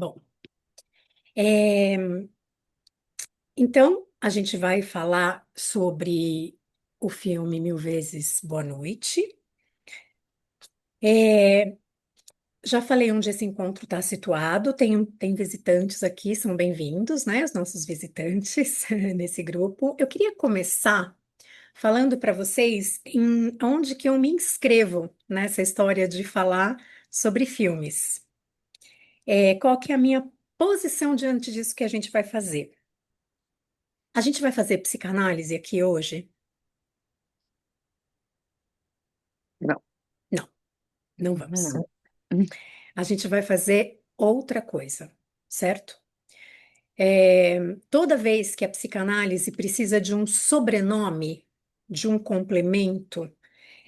Bom, é, então a gente vai falar sobre o filme Mil Vezes Boa Noite. É, já falei onde esse encontro está situado, tem visitantes aqui, são bem-vindos, né? Os nossos visitantes nesse grupo. Eu queria começar falando para vocês em onde que eu me inscrevo nessa história de falar sobre filmes. Qual que é a minha posição diante disso que a gente vai fazer? A gente vai fazer psicanálise aqui hoje? Não. Não, não vamos. Não. A gente vai fazer outra coisa, certo? É, toda vez que a psicanálise precisa de um sobrenome, de um complemento,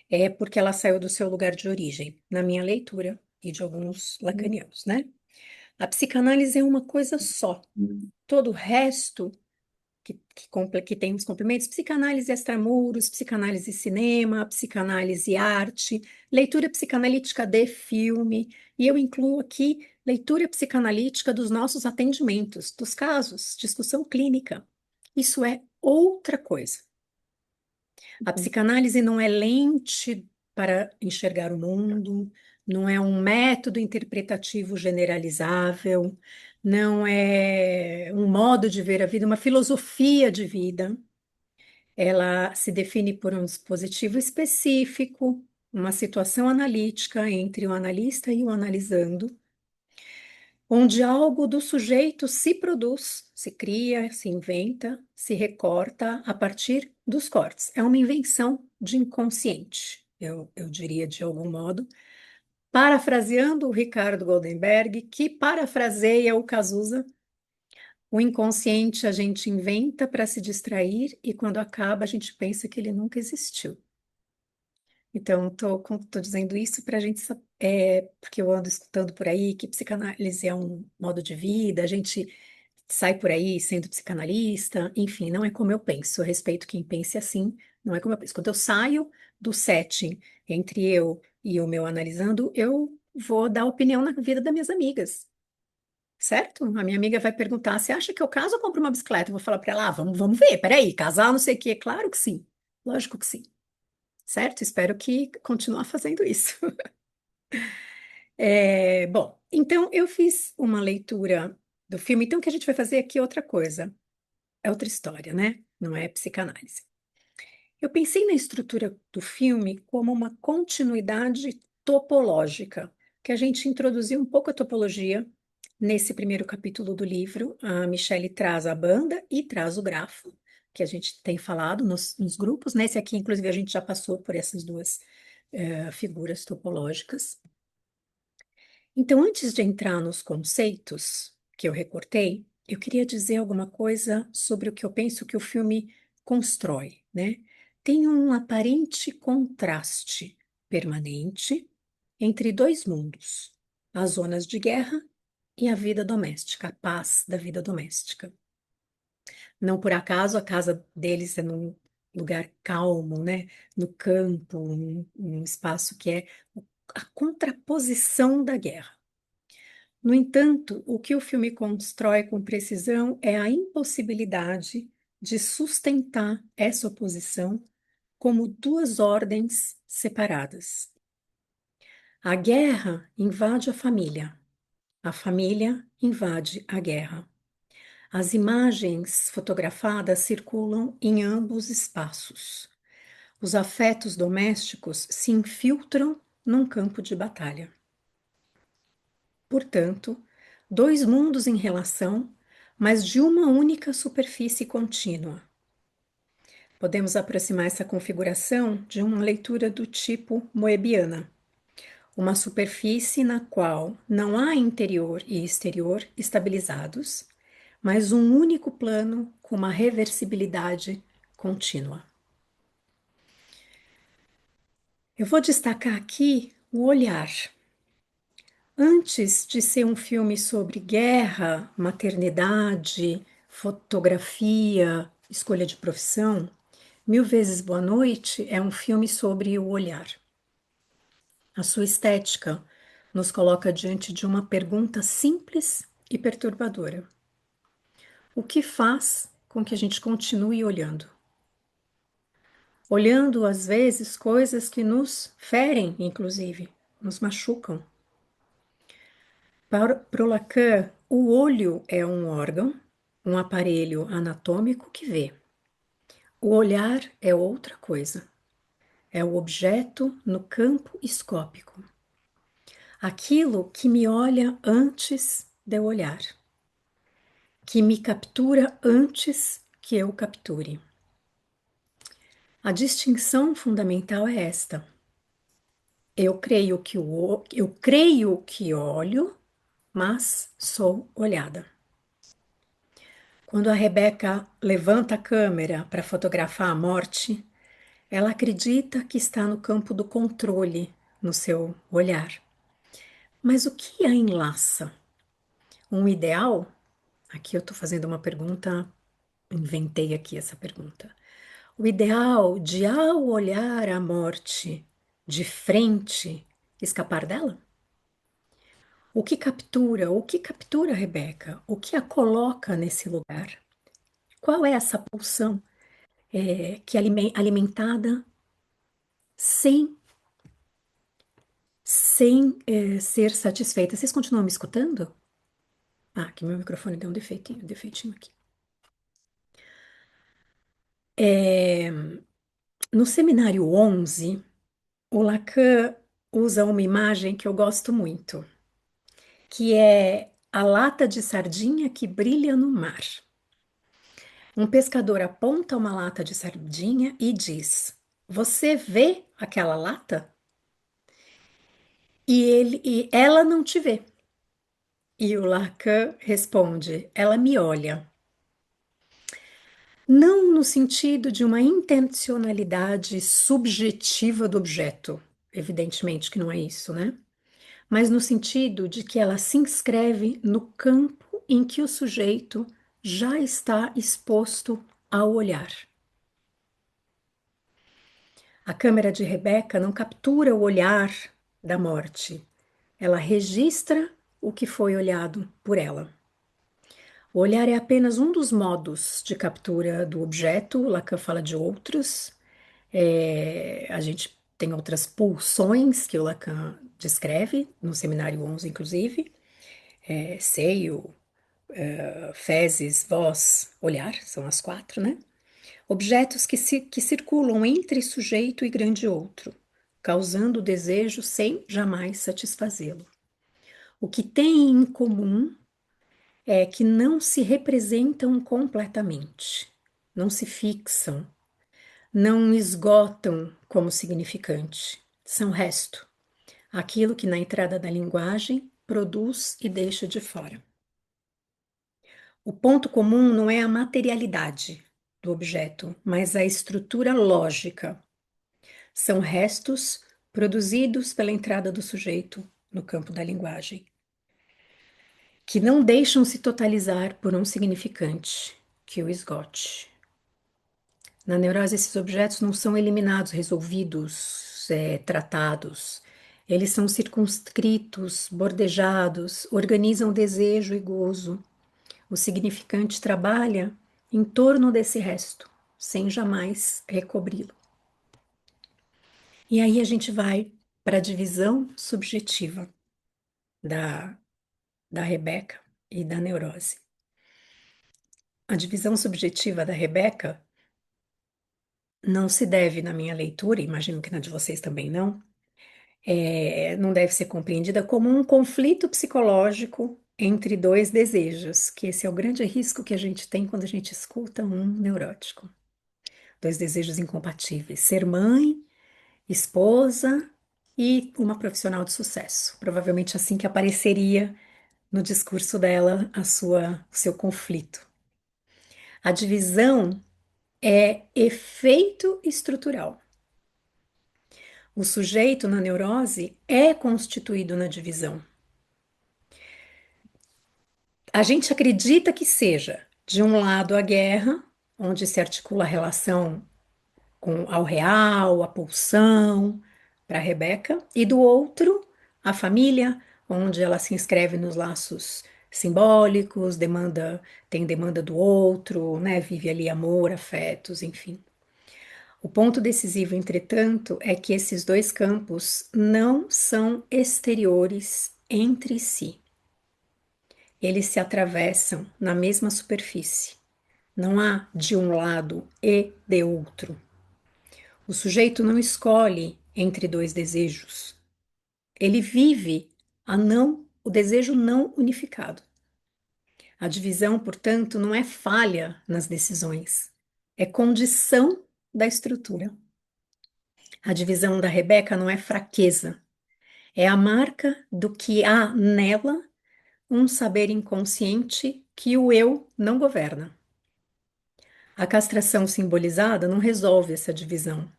é porque ela saiu do seu lugar de origem, na minha leitura e de alguns lacanianos, né? A psicanálise é uma coisa só. Todo o resto que tem os complementos, psicanálise extramuros, psicanálise cinema, psicanálise arte, leitura psicanalítica de filme, e eu incluo aqui leitura psicanalítica dos nossos atendimentos, dos casos, discussão clínica. Isso é outra coisa. A psicanálise não é lente para enxergar o mundo, não é um método interpretativo generalizável, não é um modo de ver a vida, uma filosofia de vida. Ela se define por um dispositivo específico, uma situação analítica entre o analista e o analisando, onde algo do sujeito se produz, se cria, se inventa, se recorta a partir dos cortes. É uma invenção de inconsciente, eu diria de algum modo, parafraseando o Ricardo Goldenberg, que parafraseia o Cazuza. O inconsciente a gente inventa para se distrair e quando acaba a gente pensa que ele nunca existiu. Então, tô dizendo isso para a gente, porque eu ando escutando por aí que psicanálise é um modo de vida, a gente sai por aí sendo psicanalista, enfim, não é como eu penso. Eu respeito quem pense assim, não é como eu penso. Quando eu saio do setting entre eu e o meu analisando, eu vou dar opinião na vida das minhas amigas, certo? A minha amiga vai perguntar: você acha que eu caso ou compro uma bicicleta? Eu vou falar para ela: vamos ver, peraí, casar, não sei o quê. Claro que sim, lógico que sim. Certo? Espero que continuar fazendo isso. Bom, então eu fiz uma leitura do filme. Então, o que a gente vai fazer aqui é outra coisa, é outra história, né? Não é psicanálise. Eu pensei na estrutura do filme como uma continuidade topológica, que a gente introduziu um pouco a topologia nesse primeiro capítulo do livro. A Michelle traz a banda e traz o grafo, que a gente tem falado nos grupos. Nesse aqui, inclusive, a gente já passou por essas duas figuras topológicas. Então, antes de entrar nos conceitos que eu recortei, eu queria dizer alguma coisa sobre o que eu penso que o filme constrói, né? Tem um aparente contraste permanente entre dois mundos, as zonas de guerra e a vida doméstica, a paz da vida doméstica. Não por acaso a casa deles é num lugar calmo, né? No campo, um espaço que é a contraposição da guerra. No entanto, o que o filme constrói com precisão é a impossibilidade de sustentar essa oposição como duas ordens separadas. A guerra invade a família invade a guerra. As imagens fotografadas circulam em ambos espaços. Os afetos domésticos se infiltram num campo de batalha. Portanto, dois mundos em relação, mas de uma única superfície contínua. Podemos aproximar essa configuração de uma leitura do tipo moebiana, uma superfície na qual não há interior e exterior estabilizados, mas um único plano com uma reversibilidade contínua. Eu vou destacar aqui o olhar. Antes de ser um filme sobre guerra, maternidade, fotografia, escolha de profissão, Mil Vezes Boa Noite é um filme sobre o olhar. A sua estética nos coloca diante de uma pergunta simples e perturbadora. O que faz com que a gente continue olhando? Olhando, às vezes, coisas que nos ferem, inclusive, nos machucam. Para o Lacan, o olho é um órgão, um aparelho anatômico que vê. O olhar é outra coisa. É o objeto no campo escópico. Aquilo que me olha antes de eu olhar, que me captura antes que eu capture. A distinção fundamental é esta. Eu creio que olho, mas sou olhada. Quando a Rebeca levanta a câmera para fotografar a morte, ela acredita que está no campo do controle, no seu olhar. Mas o que a enlaça? Um ideal? Aqui eu estou fazendo uma pergunta, inventei aqui essa pergunta. O ideal de, ao olhar a morte de frente, escapar dela? O que captura Rebeca? O que a coloca nesse lugar? Qual é essa pulsão que é alimentada sem, sem ser satisfeita? Vocês continuam me escutando? Ah, aqui meu microfone deu um defeitinho aqui. É, no seminário 11, o Lacan usa uma imagem que eu gosto muito, que é a lata de sardinha que brilha no mar. Um pescador aponta uma lata de sardinha e diz: Você vê aquela lata? E ela não te vê. E o Lacan responde: Ela me olha. Não no sentido de uma intencionalidade subjetiva do objeto, evidentemente que não é isso, né? Mas no sentido de que ela se inscreve no campo em que o sujeito já está exposto ao olhar. A câmera de Rebeca não captura o olhar da morte, ela registra o que foi olhado por ela. O olhar é apenas um dos modos de captura do objeto, Lacan fala de outros. A gente tem outras pulsões que o Lacan descreve, no Seminário 11, inclusive. Seio, fezes, voz, olhar, são as quatro, né? Objetos que circulam entre sujeito e grande outro, causando desejo sem jamais satisfazê-lo. O que têm em comum é que não se representam completamente, não se fixam, não esgotam como significante, são resto, aquilo que na entrada da linguagem produz e deixa de fora. O ponto comum não é a materialidade do objeto, mas a estrutura lógica. São restos produzidos pela entrada do sujeito no campo da linguagem, que não deixam se totalizar por um significante que o esgote. Na neurose, esses objetos não são eliminados, resolvidos, tratados. Eles são circunscritos, bordejados, organizam desejo e gozo. O significante trabalha em torno desse resto, sem jamais recobri-lo. E aí a gente vai para a divisão subjetiva da, da Rebeca e da neurose. A divisão subjetiva da Rebeca não se deve, na minha leitura, imagino que na de vocês também não deve ser compreendida como um conflito psicológico entre dois desejos, que esse é o grande risco que a gente tem quando a gente escuta um neurótico. Dois desejos incompatíveis: ser mãe, esposa e uma profissional de sucesso. Provavelmente assim que apareceria no discurso dela o seu conflito. A divisão é efeito estrutural. O sujeito na neurose é constituído na divisão. A gente acredita que seja, de um lado, a guerra, onde se articula a relação ao real, a pulsão, para Rebeca, e do outro, a família, onde ela se inscreve nos laços simbólicos, demanda, tem demanda do outro, né? Vive ali amor, afetos, enfim. O ponto decisivo, entretanto, é que esses dois campos não são exteriores entre si. Eles se atravessam na mesma superfície. Não há de um lado e de outro. O sujeito não escolhe entre dois desejos. Ele vive o desejo não unificado. A divisão, portanto, não é falha nas decisões, é condição da estrutura. A divisão da Rebeca não é fraqueza, é a marca do que há nela um saber inconsciente que o eu não governa. A castração simbolizada não resolve essa divisão,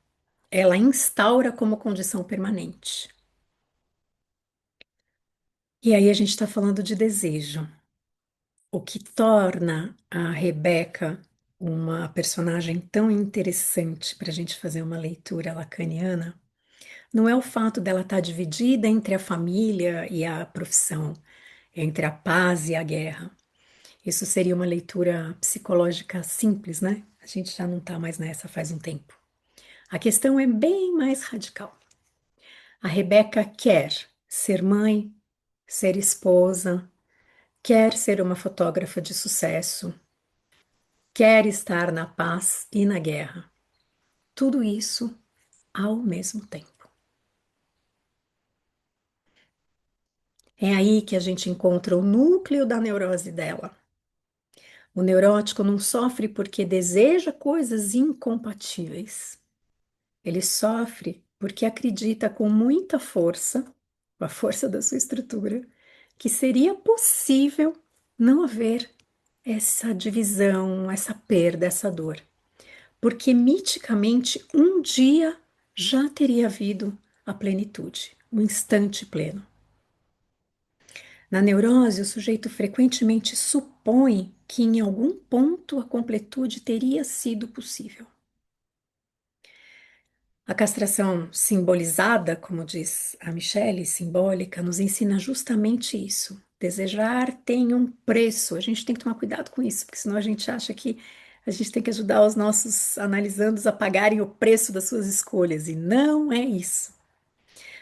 ela instaura como condição permanente. E aí a gente está falando de desejo. O que torna a Rebeca uma personagem tão interessante para a gente fazer uma leitura lacaniana não é o fato dela estar dividida entre a família e a profissão, entre a paz e a guerra. Isso seria uma leitura psicológica simples, né? A gente já não está mais nessa faz um tempo. A questão é bem mais radical. A Rebeca quer ser mãe, ser esposa, quer ser uma fotógrafa de sucesso, quer estar na paz e na guerra. Tudo isso ao mesmo tempo. É aí que a gente encontra o núcleo da neurose dela. O neurótico não sofre porque deseja coisas incompatíveis. Ele sofre porque acredita com muita força, com a força da sua estrutura, que seria possível não haver essa divisão, essa perda, essa dor. Porque miticamente um dia já teria havido a plenitude, o instante pleno. Na neurose, o sujeito frequentemente supõe que em algum ponto a completude teria sido possível. A castração simbolizada, como diz a Michele, simbólica, nos ensina justamente isso. Desejar tem um preço. A gente tem que tomar cuidado com isso, porque senão a gente acha que a gente tem que ajudar os nossos analisandos a pagarem o preço das suas escolhas. E não é isso.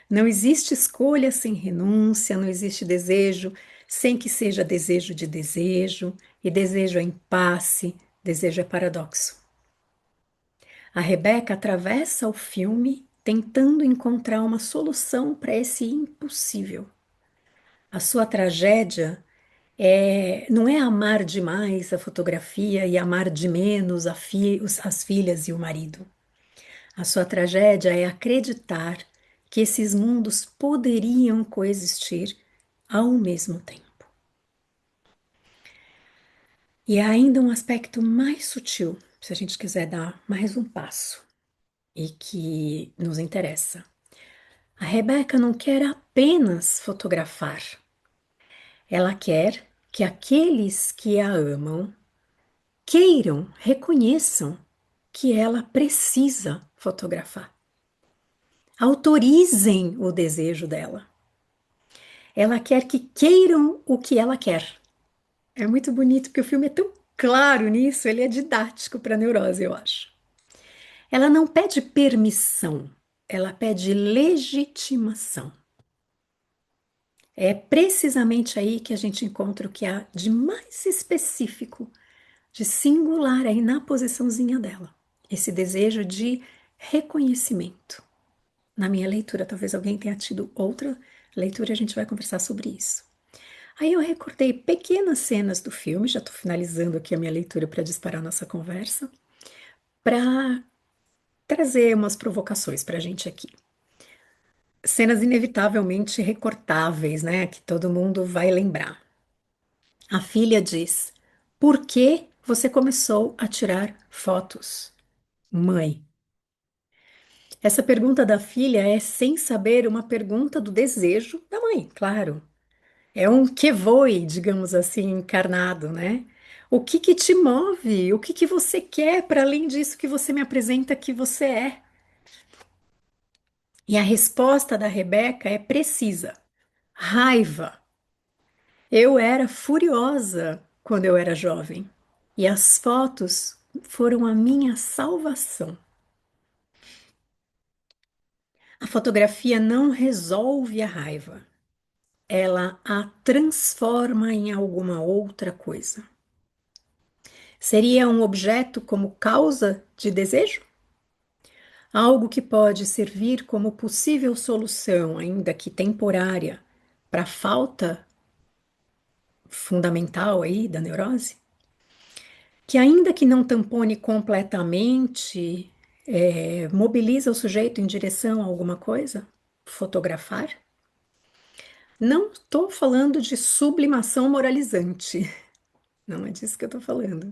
Não existe escolha sem renúncia, não existe desejo sem que seja desejo de desejo, e desejo é impasse, desejo é paradoxo. A Rebeca atravessa o filme tentando encontrar uma solução para esse impossível. A sua tragédia não é amar demais a fotografia e amar de menos as filhas e o marido. A sua tragédia é acreditar que esses mundos poderiam coexistir ao mesmo tempo. E há ainda um aspecto mais sutil, se a gente quiser dar mais um passo, e que nos interessa. A Rebeca não quer apenas fotografar, ela quer que aqueles que a amam queiram, reconheçam que ela precisa fotografar. Autorizem o desejo dela. Ela quer que queiram o que ela quer. É muito bonito porque o filme é tão claro nisso, ele é didático para a neurose, eu acho. Ela não pede permissão, ela pede legitimação. É precisamente aí que a gente encontra o que há de mais específico, de singular aí na posiçãozinha dela. Esse desejo de reconhecimento. Na minha leitura, talvez alguém tenha tido outra leitura, a gente vai conversar sobre isso. Aí eu recordei pequenas cenas do filme, já estou finalizando aqui a minha leitura para disparar a nossa conversa, para trazer umas provocações para a gente aqui. Cenas inevitavelmente recortáveis, né? Que todo mundo vai lembrar. A filha diz: Por que você começou a tirar fotos, mãe? Essa pergunta da filha é, sem saber, uma pergunta do desejo da mãe, claro. É um que foi, digamos assim, encarnado, né? O que que te move? O que que você quer para além disso que você me apresenta que você é? E a resposta da Rebeca é precisa: raiva. Eu era furiosa quando eu era jovem e as fotos foram a minha salvação. A fotografia não resolve a raiva, ela a transforma em alguma outra coisa. Seria um objeto como causa de desejo? Algo que pode servir como possível solução, ainda que temporária, para a falta fundamental aí da neurose? Que ainda que não tampone completamente, mobiliza o sujeito em direção a alguma coisa? Fotografar? Não estou falando de sublimação moralizante, não é disso que eu estou falando,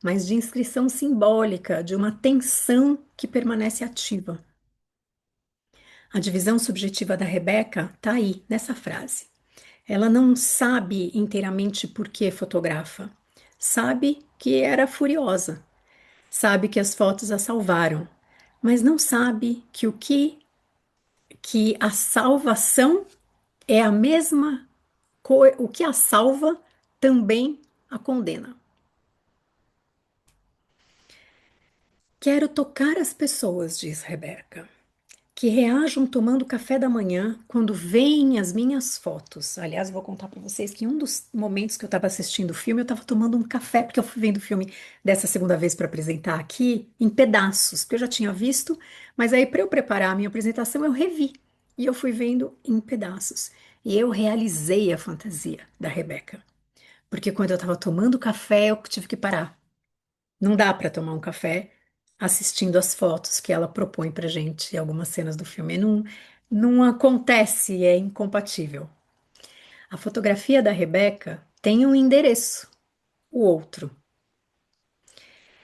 mas de inscrição simbólica, de uma tensão que permanece ativa. A divisão subjetiva da Rebeca está aí, nessa frase. Ela não sabe inteiramente por que fotografa. Sabe que era furiosa. Sabe que as fotos a salvaram. Mas não sabe que a salvação é a mesma coisa. O que a salva também a condena. Quero tocar as pessoas, diz Rebeca, que reajam tomando café da manhã quando veem as minhas fotos. Aliás, vou contar para vocês que em um dos momentos que eu estava assistindo o filme, eu estava tomando um café, porque eu fui vendo o filme dessa segunda vez para apresentar aqui em pedaços, porque eu já tinha visto, mas aí para eu preparar a minha apresentação, eu revi e eu fui vendo em pedaços. E eu realizei a fantasia da Rebeca, porque quando eu estava tomando café, eu tive que parar. Não dá para tomar um café assistindo as fotos que ela propõe para gente, algumas cenas do filme. Não, não acontece, é incompatível. A fotografia da Rebeca tem um endereço, o outro.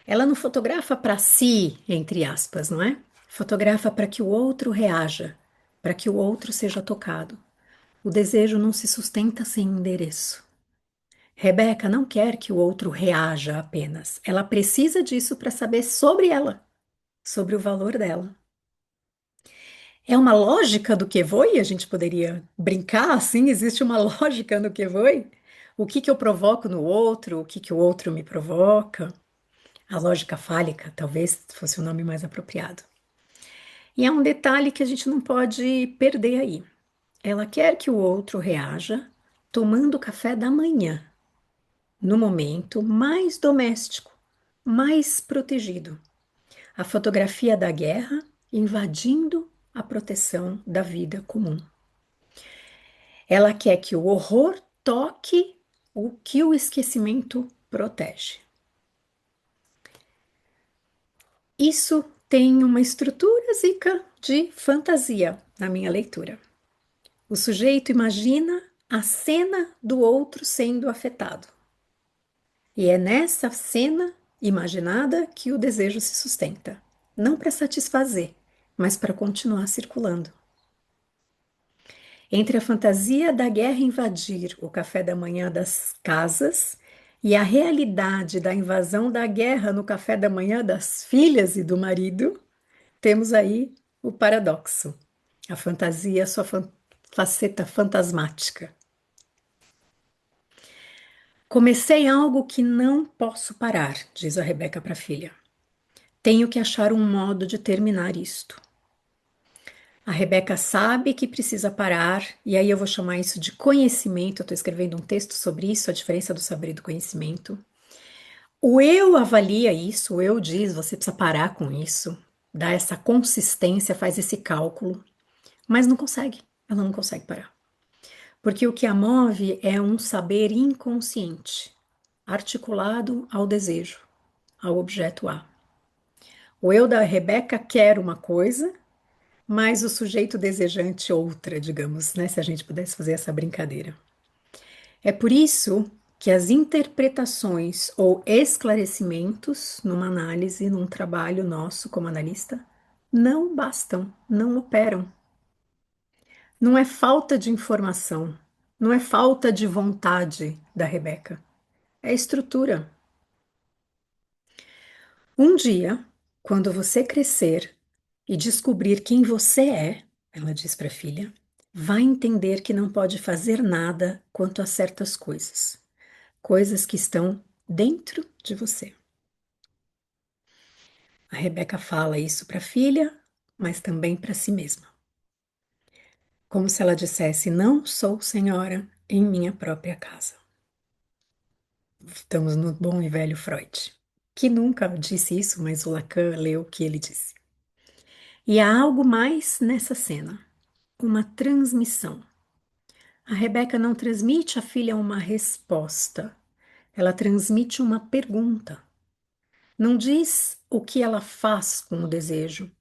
Ela não fotografa para si, entre aspas, não é? Fotografa para que o outro reaja, para que o outro seja tocado. O desejo não se sustenta sem endereço. Rebeca não quer que o outro reaja apenas. Ela precisa disso para saber sobre ela, sobre o valor dela. É uma lógica do que foi? A gente poderia brincar assim? Existe uma lógica no que foi? O que que eu provoco no outro? O que que o outro me provoca? A lógica fálica, talvez fosse o nome mais apropriado. E é um detalhe que a gente não pode perder aí. Ela quer que o outro reaja tomando café da manhã, no momento mais doméstico, mais protegido. A fotografia da guerra invadindo a proteção da vida comum. Ela quer que o horror toque o que o esquecimento protege. Isso tem uma estrutura zica de fantasia na minha leitura. O sujeito imagina a cena do outro sendo afetado. E é nessa cena imaginada que o desejo se sustenta. Não para satisfazer, mas para continuar circulando. Entre a fantasia da guerra invadir o café da manhã das casas e a realidade da invasão da guerra no café da manhã das filhas e do marido, temos aí o paradoxo. A fantasia, sua faceta fantasmática. Comecei algo que não posso parar, diz a Rebeca para a filha. Tenho que achar um modo de terminar isto. A Rebeca sabe que precisa parar, e aí eu vou chamar isso de conhecimento. Eu estou escrevendo um texto sobre isso, a diferença do saber e do conhecimento. O eu avalia isso, o eu diz, você precisa parar com isso, dá essa consistência, faz esse cálculo, mas não consegue, ela não consegue parar. Porque o que a move é um saber inconsciente, articulado ao desejo, ao objeto A. O eu da Rebeca quer uma coisa, mas o sujeito desejante outra, digamos, né? Se a gente pudesse fazer essa brincadeira. É por isso que as interpretações ou esclarecimentos numa análise, num trabalho nosso como analista, não bastam, não operam. Não é falta de informação, não é falta de vontade da Rebeca, é estrutura. Um dia, quando você crescer e descobrir quem você é, ela diz para a filha, vai entender que não pode fazer nada quanto a certas coisas, coisas que estão dentro de você. A Rebeca fala isso para a filha, mas também para si mesma, como se ela dissesse: Não sou senhora em minha própria casa. Estamos no bom e velho Freud, que nunca disse isso, mas o Lacan leu o que ele disse. E há algo mais nessa cena, uma transmissão. A Rebeca não transmite à filha uma resposta, ela transmite uma pergunta. Não diz o que ela faz com o desejo,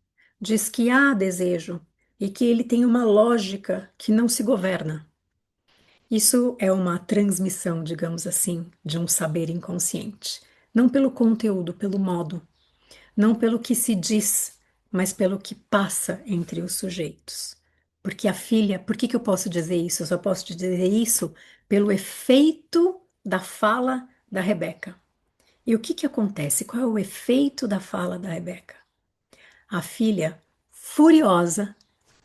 diz que há desejo e que ele tem uma lógica que não se governa. Isso é uma transmissão, digamos assim, de um saber inconsciente. Não pelo conteúdo, pelo modo. Não pelo que se diz, mas pelo que passa entre os sujeitos. Porque a filha, por que que eu posso dizer isso? Eu só posso dizer isso pelo efeito da fala da Rebeca. E o que que acontece? Qual é o efeito da fala da Rebeca? A filha, furiosa,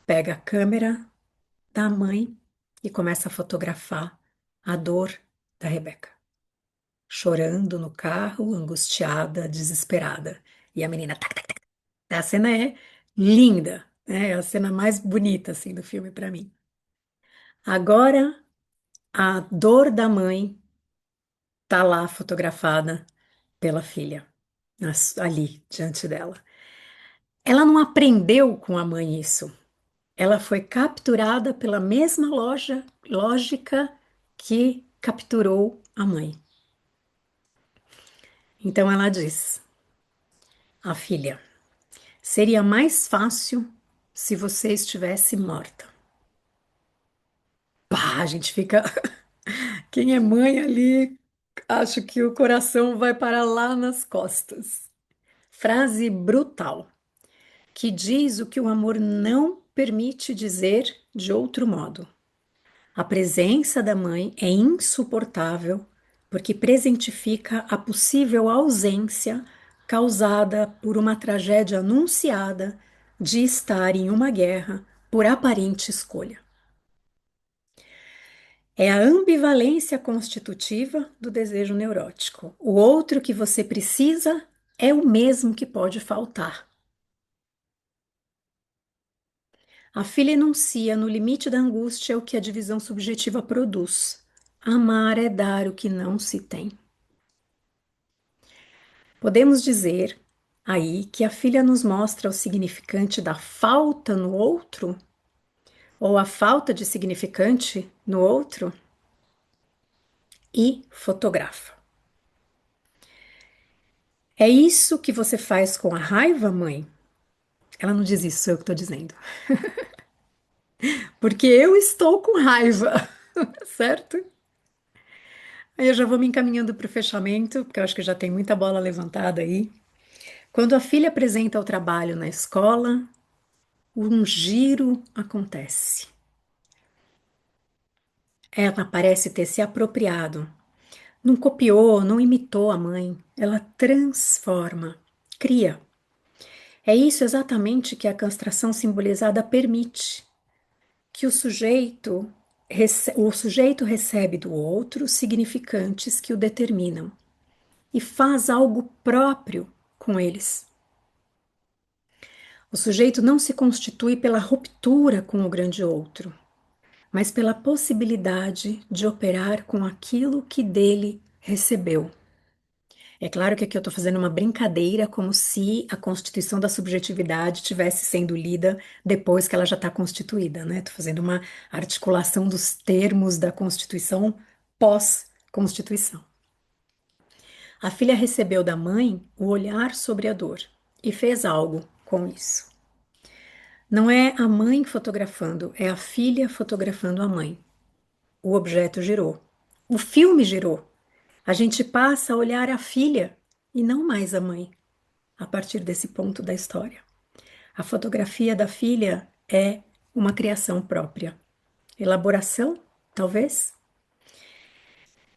pega a câmera da mãe e começa a fotografar a dor da Rebeca, chorando no carro, angustiada, desesperada. E a menina, tac, tac, tac. A cena é linda, né? É a cena mais bonita assim do filme para mim. Agora a dor da mãe tá lá fotografada pela filha, ali diante dela. Ela não aprendeu com a mãe isso. Ela foi capturada pela mesma lógica que capturou a mãe. Então ela diz: a filha, seria mais fácil se você estivesse morta. Pá, a gente fica. Quem é mãe ali, acho que o coração vai para lá nas costas. Frase brutal, que diz o que o amor não permite dizer de outro modo. A presença da mãe é insuportável porque presentifica a possível ausência causada por uma tragédia anunciada de estar em uma guerra por aparente escolha. É a ambivalência constitutiva do desejo neurótico. O outro que você precisa é o mesmo que pode faltar. A filha enuncia no limite da angústia o que a divisão subjetiva produz. Amar é dar o que não se tem. Podemos dizer aí que a filha nos mostra o significante da falta no outro, ou a falta de significante no outro, e fotografa. É isso que você faz com a raiva, mãe? Ela não diz isso, sou eu que estou dizendo. Porque eu estou com raiva, certo? Aí eu já vou me encaminhando para o fechamento, porque eu acho que já tem muita bola levantada aí. Quando a filha apresenta o trabalho na escola, um giro acontece. Ela parece ter se apropriado. Não copiou, não imitou a mãe. Ela transforma, cria. É isso exatamente que a castração simbolizada permite. Que o sujeito recebe do outro significantes que o determinam e faz algo próprio com eles. O sujeito não se constitui pela ruptura com o grande outro, mas pela possibilidade de operar com aquilo que dele recebeu. É claro que aqui eu estou fazendo uma brincadeira, como se a constituição da subjetividade estivesse sendo lida depois que ela já está constituída, né? Estou fazendo uma articulação dos termos da Constituição pós-Constituição. A filha recebeu da mãe o olhar sobre a dor e fez algo com isso. Não é a mãe fotografando, é a filha fotografando a mãe. O objeto girou. O filme girou. A gente passa a olhar a filha e não mais a mãe, a partir desse ponto da história. A fotografia da filha é uma criação própria. Elaboração, talvez?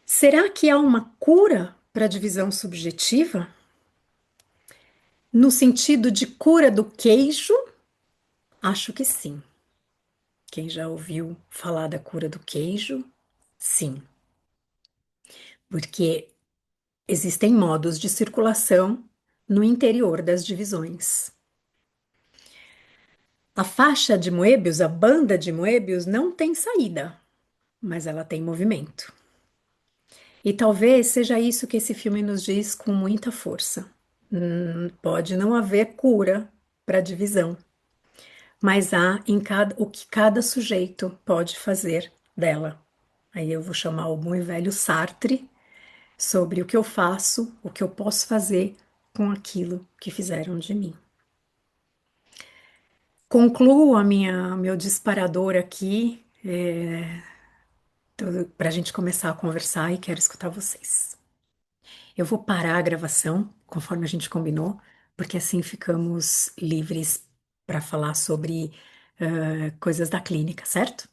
Será que há uma cura para a divisão subjetiva? No sentido de cura do queijo? Acho que sim. Quem já ouviu falar da cura do queijo? Sim, porque existem modos de circulação no interior das divisões. A faixa de Moebius, a banda de Moebius, não tem saída, mas ela tem movimento. E talvez seja isso que esse filme nos diz com muita força. Pode não haver cura para a divisão, mas há o que cada sujeito pode fazer dela. Aí eu vou chamar o bom e velho Sartre sobre o que eu faço, o que eu posso fazer com aquilo que fizeram de mim. Concluo meu disparador aqui, para a gente começar a conversar e quero escutar vocês. Eu vou parar a gravação, conforme a gente combinou, porque assim ficamos livres para falar sobre coisas da clínica, certo?